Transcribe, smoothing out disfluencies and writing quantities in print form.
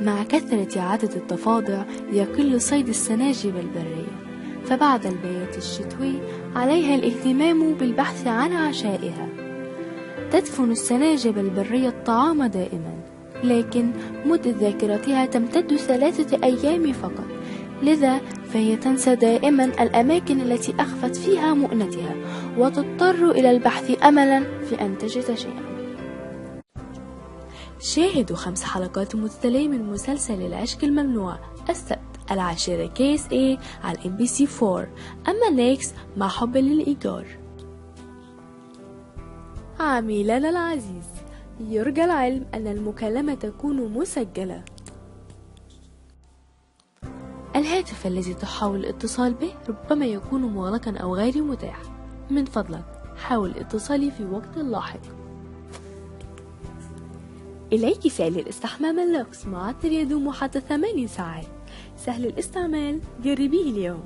مع كثرة عدد الضفادع يقل صيد السناجب البرية، فبعد البيات الشتوي عليها الاهتمام بالبحث عن عشائها. تدفن السناجب البرية الطعام دائما، لكن مدة ذاكرتها تمتد 3 أيام فقط، لذا فهي تنسى دائما الأماكن التي أخفت فيها مؤنتها، وتضطر إلى البحث أملا في أن تجد شيئا. شاهدوا 5 حلقات متتالية من مسلسل العشق الممنوع السبت 10 KSA على MBC4. أما نيكس مع حب للإيجار. عميلنا العزيز، يرجى العلم أن المكالمة تكون مسجلة. الهاتف الذي تحاول الاتصال به ربما يكون مغلقا أو غير متاح، من فضلك حاول اتصالي في وقت لاحق. إليك فعل الاستحمام اللوكس معطر يدوم حتى 8 ساعات، سهل الاستعمال، جربيه اليوم.